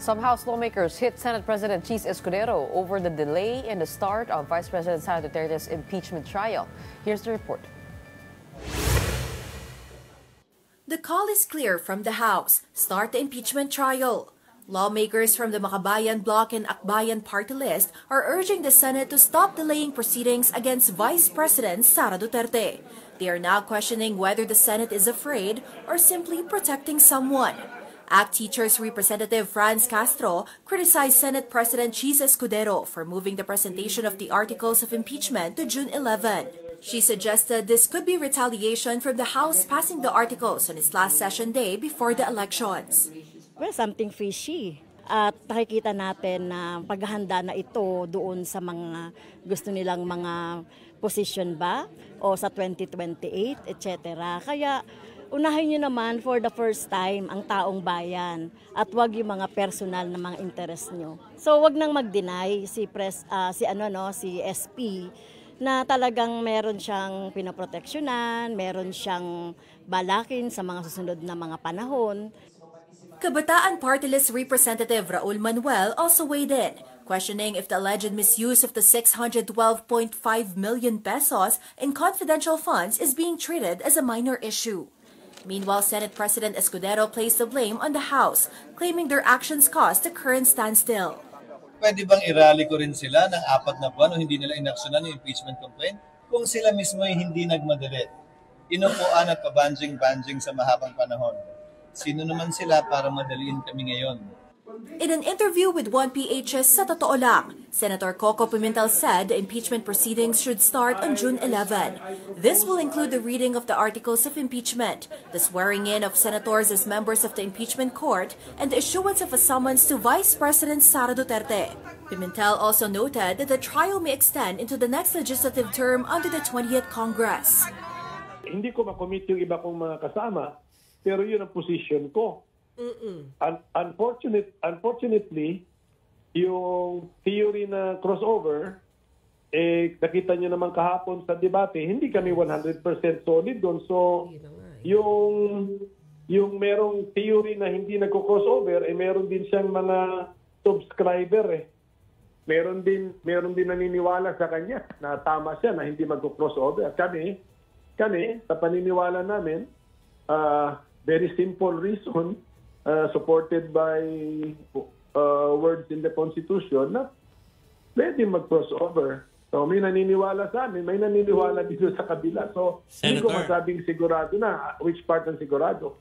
Some House lawmakers hit Senate President Cheese Escudero over the delay in the start of Vice President Sara Duterte's impeachment trial. Here's the report. The call is clear from the House. Start the impeachment trial. Lawmakers from the Makabayan Bloc and Akbayan party list are urging the Senate to stop delaying proceedings against Vice President Sara Duterte. They are now questioning whether the Senate is afraid or simply protecting someone. ACT Teachers Representative Franz Castro criticized Senate President Cheese Escudero for moving the presentation of the articles of impeachment to June 11. She suggested this could be retaliation from the House passing the articles on its last session day before the elections. Well, something fishy. At nakikita natin na paghahanda na ito doon sa mga gusto nilang mga position ba o sa 2028, etc. Kaya unahin nyo naman for the first time ang taong bayan at wag yung mga personal na mga interest nyo. So wag nang mag-deny si SP na talagang meron siyang pinoproteksyonan, meron siyang balakin sa mga susunod na mga panahon. Kabataan Party List Representative Raul Manuel also weighed in, questioning if the alleged misuse of the 612.5 million pesos in confidential funds is being treated as a minor issue. Meanwhile, Senate President Escudero placed the blame on the House, claiming their actions caused the current standstill. Pwede bang irally ko rin sila ng 4 na buwan o hindi nila inaksyonan yung impeachment complaint kung sila mismo ay hindi nagmadali? Inupuan at pabanjing-banjing sa mahabang panahon. Sino naman sila para madaliin kami ngayon? In an interview with 1PH's Sa Totoo Lang, Senator Coco Pimentel said the impeachment proceedings should start on June 11. This will include the reading of the articles of impeachment, the swearing in of senators as members of the impeachment court, and the issuance of a summons to Vice President Sara Duterte. Pimentel also noted that the trial may extend into the next legislative term under the 20th Congress. Hindi ko makomit yung iba kong mga kasama, pero yun ang position ko. Unfortunately, yung theory na crossover, nakita nyo naman kahapon sa debate, hindi kami 100% solid doon. So, yung merong theory na hindi nagko-crossover, meron din siyang mga subscriber. Meron din naniniwala sa kanya na tama siya na hindi magko-crossover. Kami, sa paniniwala namin, very simple reason, supported by words in the Constitution, na pwede mag-crossover. So may naniniwala sa amin, may naniniwala dito sa kabila. So hindi ko masabing sigurado na which part ang sigurado.